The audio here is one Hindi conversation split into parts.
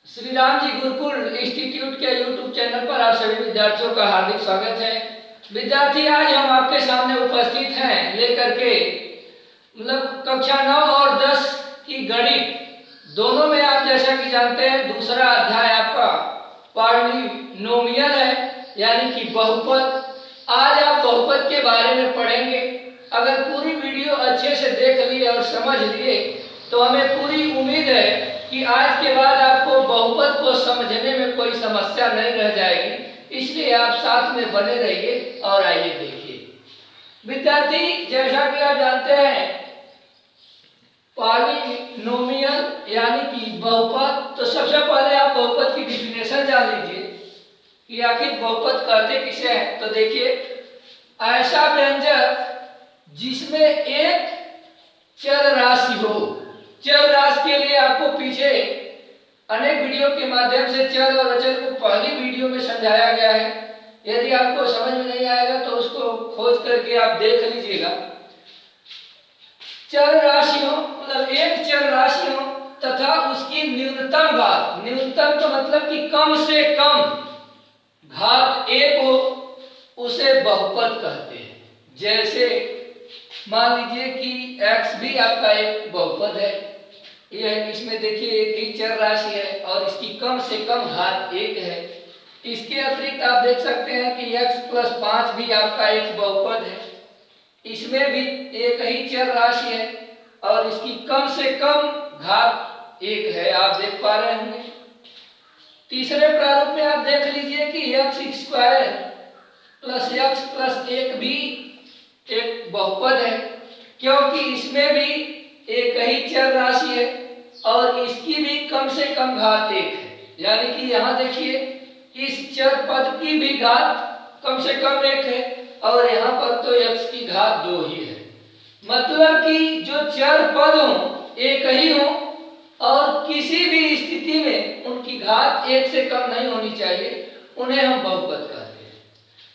श्री राम जी गुरुकुल इंस्टीट्यूट के यूट्यूब चैनल पर आप सभी विद्यार्थियों का हार्दिक स्वागत है। विद्यार्थी, आज हम आपके सामने उपस्थित हैं लेकर के कक्षा 9 और 10 की गणित दोनों में आप जैसा कि जानते हैं दूसरा अध्याय आपका पॉलिनोमियल है, यानी कि बहुपद। आज आप बहुपद के बारे में पढ़ेंगे। अगर पूरी वीडियो अच्छे से देख लिए और समझ लिए तो हमें पूरी उम्मीद है कि आज के बाद आपको बहुपद को समझने में कोई समस्या नहीं रह जाएगी। इसलिए आप साथ में बने रहिए और आइए देखिए। विद्यार्थी, जैसा कि आप जानते हैं पॉलिनोमियल यानी कि बहुपद, तो सबसे पहले आप बहुपद की डिफिनेशन जान लीजिए कि आखिर बहुपद कहते किसे हैं। तो देखिए, ऐसा व्यंजक जिसमें एक चर राशि हो। चर राशि के लिए आपको पीछे अनेक वीडियो के माध्यम से चर और अचर को पहली वीडियो में समझाया गया है। यदि आपको समझ में नहीं आएगा तो उसको खोज करके आप देख लीजिएगा। चर राशि हो मतलब एक चर राशि हो तथा उसकी न्यूनतम घात, न्यूनतम तो मतलब कि कम से कम घात एक हो, उसे बहुपद कहते हैं। जैसे मान लीजिए कि x भी आपका एक बहुपद है। यह इसमें देखिए एक ही चर राशि है और इसकी कम से कम घात एक है। इसके अतिरिक्त आप देख सकते हैं कि x + 5 भी आपका एक बहुपद है। इसमें भी एक ही चर राशि है और इसकी कम से कम घात एक है, आप देख पा रहे होंगे। तीसरे प्रारूप में आप देख लीजिए कि x² + x + 1 भी एक बहुपद है, क्योंकि इसमें भी एक ही चर राशि है और इसकी भी कम से कम घात एक है। यानी कि यहाँ देखिए इस चर पद की भी घात कम से कम एक है और यहाँ पर तो x की घात 2 ही है। मतलब कि जो चर पद हो एक ही हो और किसी भी स्थिति में उनकी घात एक से कम नहीं होनी चाहिए, उन्हें हम बहुपद कहते हैं।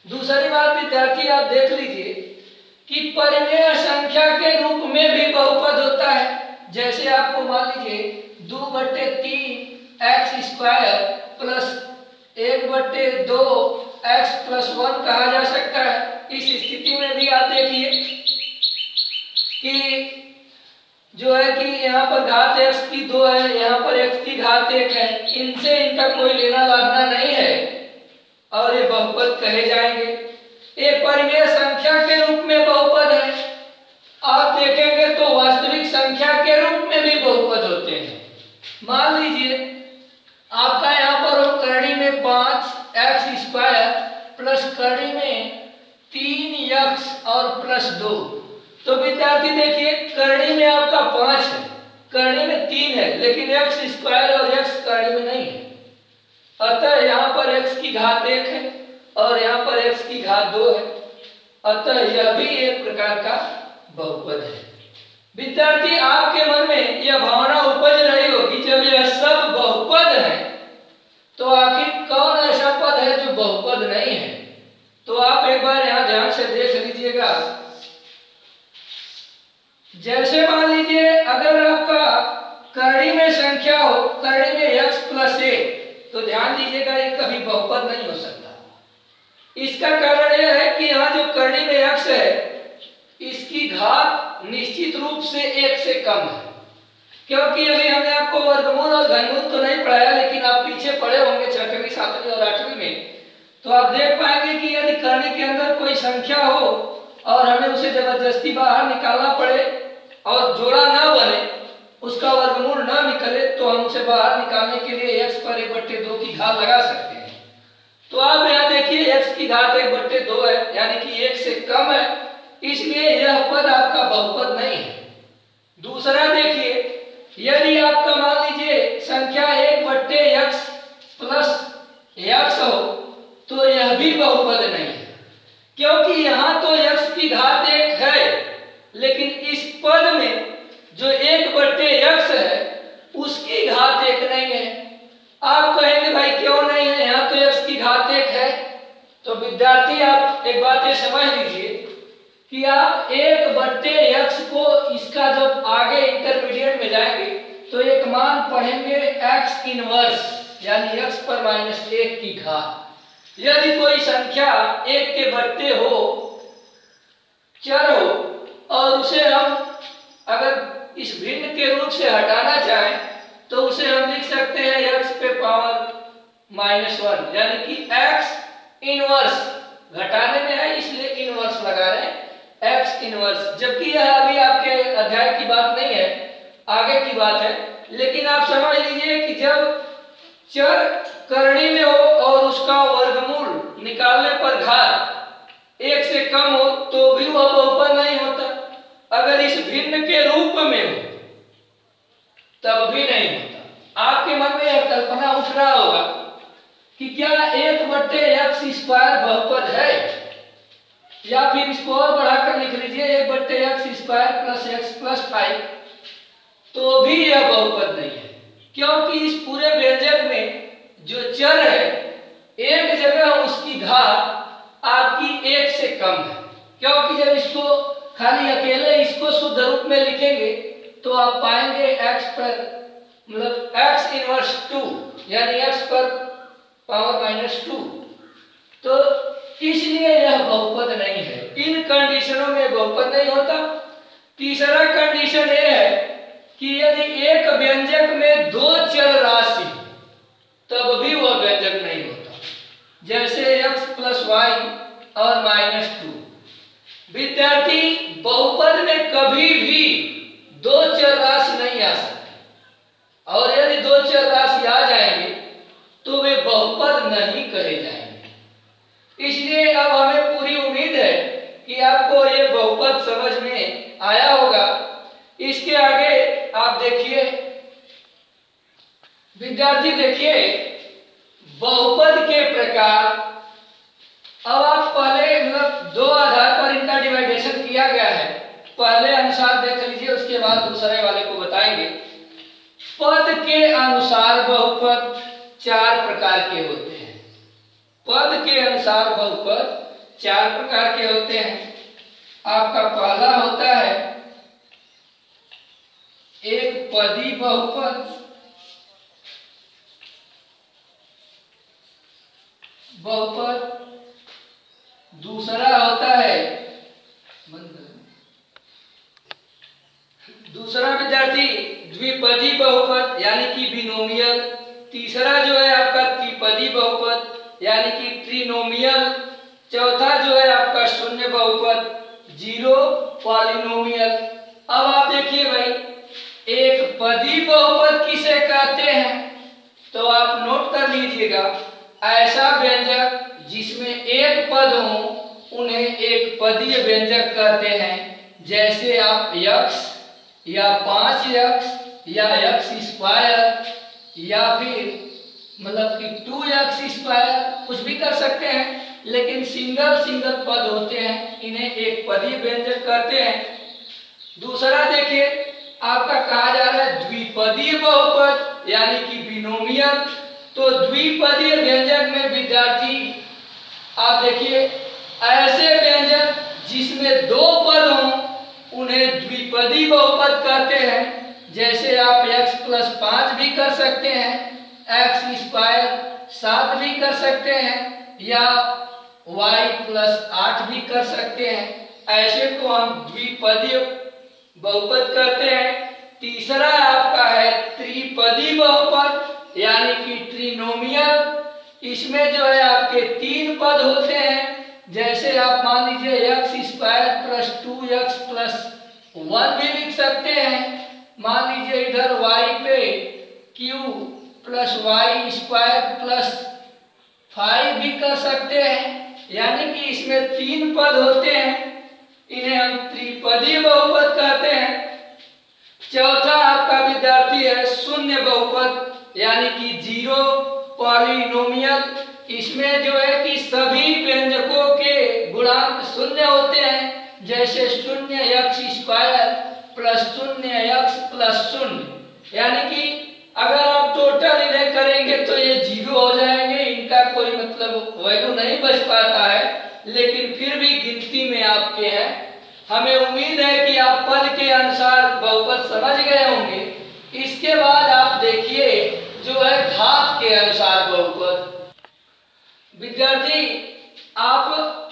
दूसरी बात विद्यार्थी, आप देख लीजिए कि परिमेय संख्या के रूप में भी बहुपद होता है। जैसे आपको मान लीजिए 2/3 x² + 1/2 x + 1 कहा जा सकता है। इस स्थिति में भी आप देखिए कि जो है कि यहाँ पर घात x की 2 है, यहाँ पर x की घात 1 है। इनसे इनका कोई लेना लाना नहीं है और ये बहुपद कहे जाएंगे। एक परिमेय संख्या के रूप में बहुपद है। आप देखेंगे तो वास्तविक संख्या के रूप में भी बहुपद होते हैं। मान लीजिए आपका यहाँ पर हो करड़ी में 5x² + करड़ी में 3x और +2। तो विद्यार्थी देखिए, करड़ी में आपका 5 है, करड़ी में 3 है, लेकिन x² और x करड़ी में नहीं है। अतः यहाँ पर x की घात 1 है और यहाँ पर x की घात 2 है। अतः यह भी एक प्रकार का बहुपद है। विद्यार्थी, आपके मन में यह भावना उपज रही होगी, जब यह सब बहुपद है तो आखिर कौन ऐसा पद है जो बहुपद नहीं है। तो आप एक बार यहाँ ध्यान से देख लीजिएगा। जैसे मान लीजिए अगर आपका करड़ी में संख्या हो, करड़ी में x + 1, तो ध्यान दीजिएगा ये कभी बहुपद नहीं हो सकता। इसका कारण यह है कि यहाँ जो करड़ी में x है इसकी घात निश्चित रूप से 1 से कम है। क्योंकि अभी हमने आपको वर्गमूल और घनमूल तो नहीं पढ़ाया, लेकिन आप पीछे पढ़े होंगे 6वीं 7वीं और 8वीं में, तो आप देख पाएंगे कि यदि करड़ी के अंदर कोई संख्या हो और हमें उसे जबरदस्ती बाहर निकालना पड़े और जोड़ा ना बने, उसका वर्गमूल ना निकले, तो हम उसे बाहर निकालने के लिए x पर 1/2 की घात लगा सकते हैं। तो आप यहाँ देखिए x की घात 1/2 है, यानी कि 1 से कम है, इसलिए यह पद आपका बहुपद नहीं है। दूसरा देखिए, यदि आपका मान लीजिए संख्या 1/x + x हो तो यह भी बहुपद नहीं है, क्योंकि यहाँ तो x की घात 1 है, लेकिन इस पद में जो 1/x है उसकी घात 1 नहीं है। आप कहेंगे भाई क्यों नहीं है, यहाँ तो x की घात 1 है। तो विद्यार्थी, आप एक बात ये समझ लीजिए कि आप 1/x को इसका जब आगे इंटरमीडिएट में जाएंगे तो एक मान पढ़ेंगे x इनवर्स। यानी x पर -1 की घात। यदि कोई संख्या 1 के बढ़ते हो, चर हो, और उसे हम अगर इस भिन्न के रूप से हटाना चाहें तो उसे हम लिख सकते हैं x पे पावर -1, यानी कि x इनवर्स, घटाने में है इसलिए इनवर्स लगा रहे हैं, x इनवर्स। जबकि यह अभी आपके अध्याय की बात नहीं है, आगे की बात है, लेकिन आप समझ लीजिए कि जब चर करनी में हो और उसका वर्गमूल निकालने पर घात 1 से कम हो तो भी वह बहुपद नहीं होता। अगर इस भिन्न के रूप में हो तब भी नहीं होता। आपके मन में यह कल्पना उठ रहा होगा कि क्या 1/x² बहुपद है, या फिर इसको और बढ़ाकर लिख लीजिए 1/x² + x + 5, तो भी यह बहुपद नहीं है, क्योंकि इस पूरे व्यंजक में जो चर है एक जगह उसकी घात आपकी 1 से कम है। क्योंकि जब इसको खाली अकेले इसको शुद्ध रूप में लिखेंगे तो आप पाएंगे x पर मतलब x इनवर्स 2, यानी x पर पावर -2, तो इसलिए यह बहुपद नहीं है। इन कंडीशनों में बहुपद नहीं होता। तीसरा कंडीशन यह है कि यदि एक व्यंजक में 2 चर राशि तब भी वह व्यंजक नहीं होता, जैसे x + y और -2। विद्यार्थी, बहुपद में कभी भी 2 चर राशि नहीं आ सकती, और यदि 2 चर राशि आ जाएंगे तो वे बहुपद नहीं कहे जाएंगे। इसलिए अब हमें पूरी उम्मीद है कि आपको ये बहुपद समझ में आया होगा। इसके आगे आप देखिए विद्यार्थी, देखिए बहुपद के प्रकार। अब आप पहले मतलब 2 आधार पर इनका डिवाइडेशन किया गया है, पहले अनुसार देख लीजिए, उसके बाद दूसरे वाले को बताएंगे। पद के अनुसार बहुपद 4 प्रकार के होते हैं। पद के अनुसार बहुपद 4 प्रकार के होते हैं। आपका पहला होता है एक पदी बहुपद, दूसरा होता है दूसरा विद्यार्थी द्विपदी बहुपद यानी कि बिनोमियल। तीसरा जो है आपका त्रिपदी बहुपद यानी कि ट्रिनोमियल। चौथा जो है आपका शून्य बहुपद, जीरो पॉलिनोमियल। अब आप देखिए भाई, एक पदी बहुपद किसे कहते हैं, तो आप नोट कर लीजिएगा, ऐसा व्यंजक जिसमें एक पद हो उन्हें एक पदीय व्यंजक कहते हैं। जैसे आप x या 5x या x² या फिर मतलब कि 2x² कुछ भी कर सकते हैं, लेकिन सिंगल पद होते हैं, इन्हें एक पदीय व्यंजक कहते हैं। दूसरा देखिए आपका कहा जा रहा है द्विपदीय बहुपद यानी कि बिनोमियल। तो द्विपदीय व्यंजक में विद्यार्थी आप देखिए, ऐसे व्यंजक जिसमें 2 पद हों उन्हें द्विपदी बहुपद कहते हैं। जैसे आप x + 5 भी कर सकते हैं, x² 7 भी कर सकते हैं, या y + 8 भी कर सकते हैं। ऐसे को हम द्विपदी बहुपद कहते हैं। तीसरा आपका है त्रिपदी बहुपद यानी कि ट्रिनोमियल। इसमें जो है आपके 3 पद होते हैं। जैसे आप मान लीजिए x² + 2x + 1 भी लिख सकते हैं। मान लीजिए इधर y पे q + y² + 5 भी कर सकते हैं, यानी कि इसमें 3 पद होते हैं, इन्हें हम त्रिपदी बहुपद कहते हैं। चौथा आपका विद्यार्थी है शून्य बहुपद यानी कि जीरो पॉलिनोमियल। इसमें जो है कि सभी व्यंजकों के गुणांक शून्य होते हैं। जैसे 0x² + 0x + 0, यानी कि अगर आप टोटल इन्हें करेंगे तो ये 0 हो जाएंगे, इनका कोई मतलब वैल्यू नहीं बच पाता है, लेकिन फिर भी गिनती में आपके हैं। हमें उम्मीद है कि आप पद के अनुसार बहुपद समझ गए होंगे। इसके बाद आप देखिए जो है घात के के अनुसार बहुपद। विद्यार्थी आप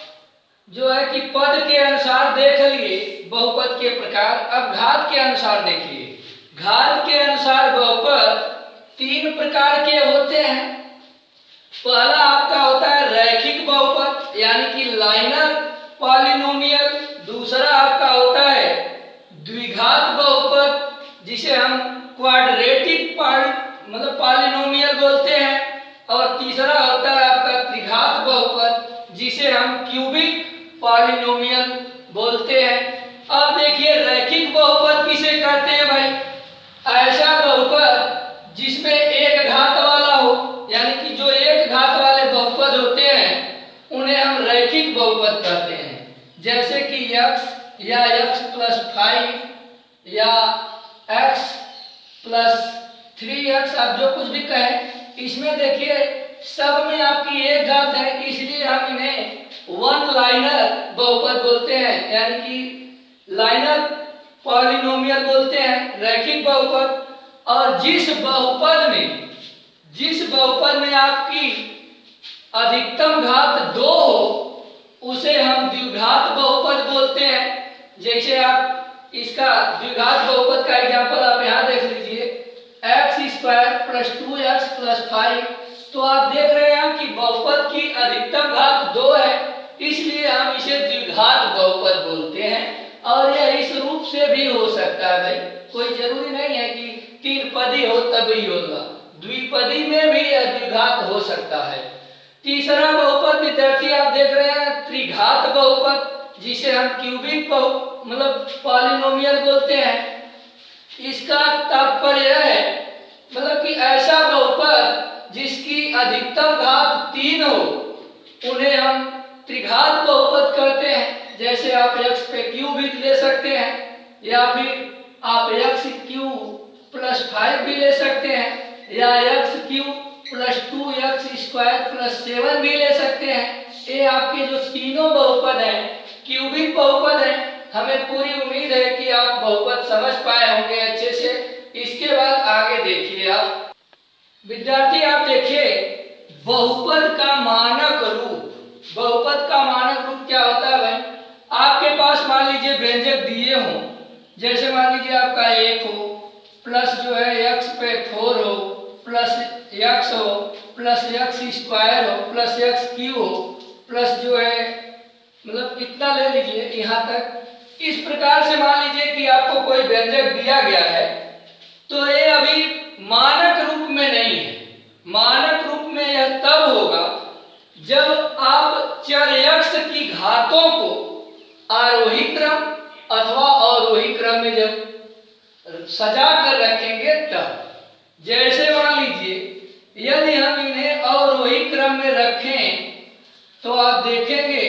जो है कि पद के अनुसार देख लिए बहुपद के प्रकार, अब घात के अनुसार देखिए। घात के अनुसार बहुपद 3 प्रकार के होते हैं। पहला आपका होता है रैखिक बहुपद यानी कि लाइनर पॉलिनोमियल। दूसरा आपका होता है द्विघात बहुपद जिसे हम क्वाड्रेटिक पॉलिनोमियल बोलते हैं। और तीसरा होता है आपका त्रिघात बहुपद जिसे हम क्यूबिक पॉलिनोमियल बोलते हैं। अब देखिए रैखिक बहुपद किसे कहते हैं भाई? ऐसा बहुपद जिसमें एक घात वाला हो, यानी कि जो एक घात वाले बहुपद होते हैं उन्हें हम रैखिक बहुपद कहते हैं। जैसे कि x या x + 5 या x + 3x, आप जो कुछ भी कहें, इसमें देखिए सब में आपकी एक घात है, इसलिए हम इन्हें वन लाइनर बहुपद बोलते हैं, यानी कि लाइनर पॉलिनोमियल बोलते हैं, रैखिक बहुपद। और जिस बहुपद में आपकी अधिकतम घात 2 हो उसे हम द्विघात बहुपद बोलते हैं। जैसे आप इसका द्विघात बहुपद का एग्जांपल आप यहाँ देख लीजिए, x² + 2x + 5। तो आप देख रहे हैं कि बहुपद की अधिकतम घात 2 है, इसलिए हम इसे द्विघात बहुपद बोलते हैं। और यह इस रूप से भी हो सकता है भाई, कोई जरूरी नहीं है कि 3 पदी हो तभी होगा, द्विपदी में भी यह द्विघात हो सकता है। तीसरा बहुपद विद्यार्थी आप देख रहे हैं त्रिघात बहुपद जिसे हम क्यूबिक पॉलिनोमियल बोलते हैं। इसका तात्पर्य है कि ऐसा बहुपद जिसकी अधिकतम घात 3 हो उन्हें हम त्रिघात बहुपद कहते हैं। जैसे आप x पे q भी ले सकते हैं, या फिर आप x³ + 5 भी ले सकते हैं, या x³ + 2x² + 7 भी ले सकते हैं। ये आपके जो तीनों बहुपद हैं क्यूबिक बहुपद हैं। हमें पूरी उम्मीद है कि आप बहुपद समझ पाए होंगे अच्छे से। इसके बाद आगे देखिए आप विद्यार्थी, आप देखिए बहुपद का मानक रूप। बहुपद का मानक रूप क्या होता है भाई? आपके पास मान लीजिए व्यंजक दिए हों, जैसे मान लीजिए आपका 1 हो, प्लस जो है x पे 4 हो, प्लस x हो, प्लस x² हो, प्लस x³ हो, प्लस जो है इतना ले लीजिए यहाँ तक। इस प्रकार से मान लीजिए कि आपको कोई व्यंजक दिया गया है, तो ये अभी मानक रूप में नहीं है। मानक रूप में यह तब होगा जब आप चर x की घातों को आरोही क्रम अथवा अवरोही क्रम में जब सजा कर रखेंगे तब। जैसे मान लीजिए यदि हम इन्हें अवरोही क्रम में रखें तो आप देखेंगे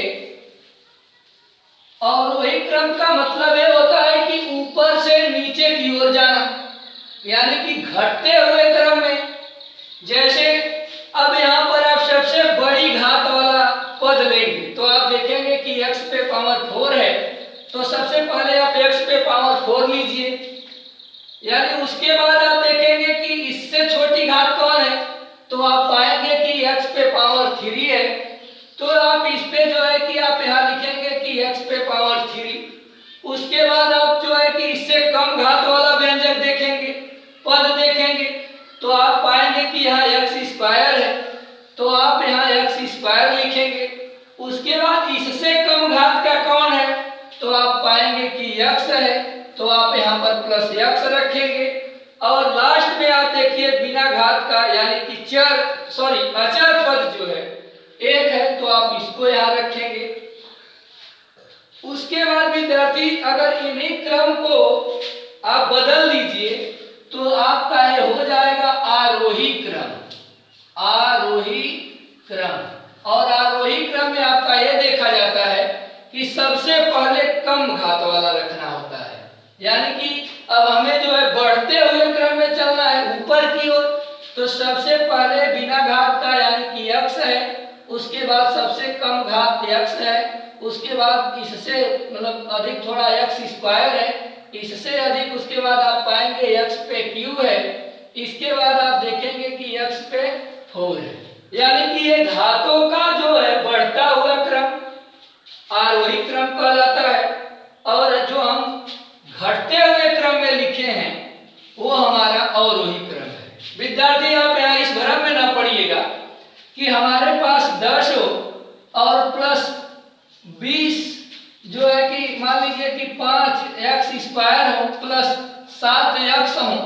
अवरोही क्रम का मतलब ये होता है कि ऊपर से नीचे की ओर जाना, यानी कि घटते हुए क्रम में। जैसे अब यहाँ पर आप सबसे बड़ी घात वाला पद लेंगे तो आप देखेंगे कि x पे पावर 4 है, तो सबसे पहले आप x पे पावर 4 लीजिए, यानी उसके बाद आप देखेंगे कि इससे छोटी घात कौन है, तो आप पाएंगे कि x पे पावर 3 है। तो आप इस पे जो है कि आप यहाँ लिखेंगे कि x पे पावर 3। उसके बाद आप जो है कि इससे कम घात वाला व्यंजक देखेंगे, पद देखेंगे, तो आप पाएंगे कि यहाँ x² है, तो आप यहाँ x² लिखेंगे। उसके बाद इससे कम घात का कौन है, तो आप पाएंगे कि x है, तो आप यहाँ पर प्लस x रखेंगे। और लास्ट में आप देखिए बिना घात का यानी कि अचर पद जो है 1 है, तो आप इसको यहाँ रखेंगे। उसके बाद विद्यार्थी अगर इन्हीं क्रम को आप बदल लीजिए तो आपका ये हो जाएगा आरोही क्रम। आरोही क्रम, और आरोही क्रम में आपका ये देखा जाता है कि सबसे पहले कम घात वाला रखना होता है, यानी कि अब हमें जो है बढ़ते हुए क्रम में चलना है ऊपर की ओर, तो सबसे पहले बिना घात का यानी कि x है, उसके बाद सबसे कम घात x है, उसके बाद इससे अधिक थोड़ा x² है, इससे अधिक उसके बाद आप पाएंगे x पे q है, इसके बाद आप देखेंगे कि x पे 4 है। यानी कि ये घातों का जो है बढ़ता हुआ क्रम आरोही क्रम कहलाता है, और जो हम घटते हुए क्रम में लिखे हैं वो हमारा अवरोही क्रम है। विद्यार्थी आप यहाँ इस भ्रम में ना पड़िएगा कि हमारे पास 10 हो और प्लस 20 जो है कि मान लीजिए कि 5x² हो प्लस 7x हो,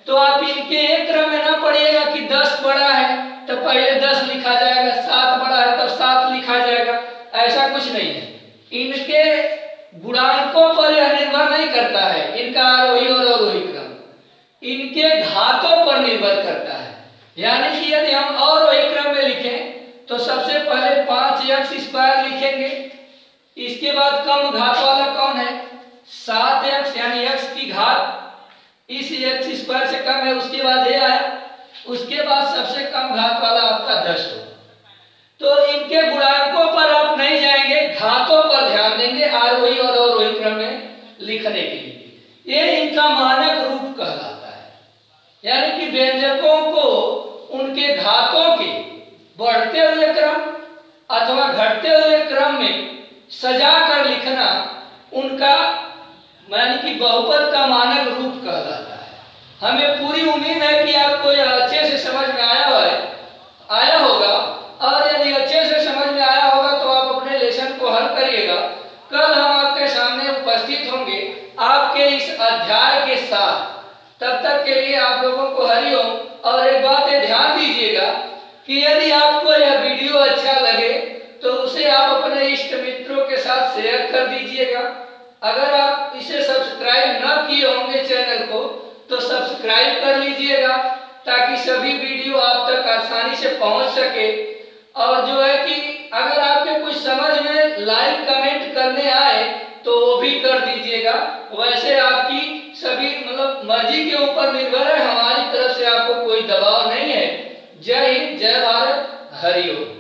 तो आप इनके एक क्रम में ना पढ़िएगा कि 10 बड़ा है तो पहले 10 लिखा जाएगा, 7 बड़ा है तब 7 लिखा जाएगा, ऐसा कुछ नहीं है। इनके गुणांकों पर यह निर्भर नहीं करता है, इनका आरोही और अवरोही क्रम इनके घातों पर निर्भर करता है। यानी कि यदि हम अवरोही क्रम में लिखें तो सबसे पहले 5x² लिखेंगे, इसके बाद कम घात वाला कौन है 7x, यानी x की घात इस x² से कम है, उसके बाद ये आया, उसके बाद सबसे कम घात वाला आपका 10 हो। तो इनके गुणांकों पर आप नहीं जाएंगे, घातों पर ध्यान देंगे आरोही और अवरोही क्रम में लिखने के लिए। ये इनका मानक रूप कहलाता है। यानी कि व्यंजकों को उनके घातों के बढ़ते हुए क्रम अथवा घटते हुए क्रम में सजा कर लिखना उनका यानी कि बहुपद का मानक रूप कहलाता है। हमें पूरी उम्मीद है कि आपको यह अच्छे से समझ में आया होगा, और यदि अच्छे से समझ में आया होगा तो आप अपने लेसन को हल करिएगा। कल हम आपके सामने उपस्थित होंगे आपके इस अध्याय के साथ। तब तक के लिए आप लोगों को हरिओम। और एक बात ध्यान दीजिएगा कि यदि आपको यह वीडियो अच्छा लगे तो उसे आप अपने इष्ट मित्रों के साथ शेयर कर दीजिएगा। अगर आप इसे सब्सक्राइब न किए होंगे चैनल को तो सब्सक्राइब कर लीजिएगा, ताकि सभी वीडियो आप तक आसानी से पहुंच सके। और जो है कि अगर आपके कुछ समझ में लाइक कमेंट करने आए तो वो भी कर दीजिएगा। वैसे आपकी सभी मर्जी के ऊपर निर्भर है, हमारी तरफ से आपको कोई दबाव नहीं है। जय हिंद, जय भारत, हरिओम।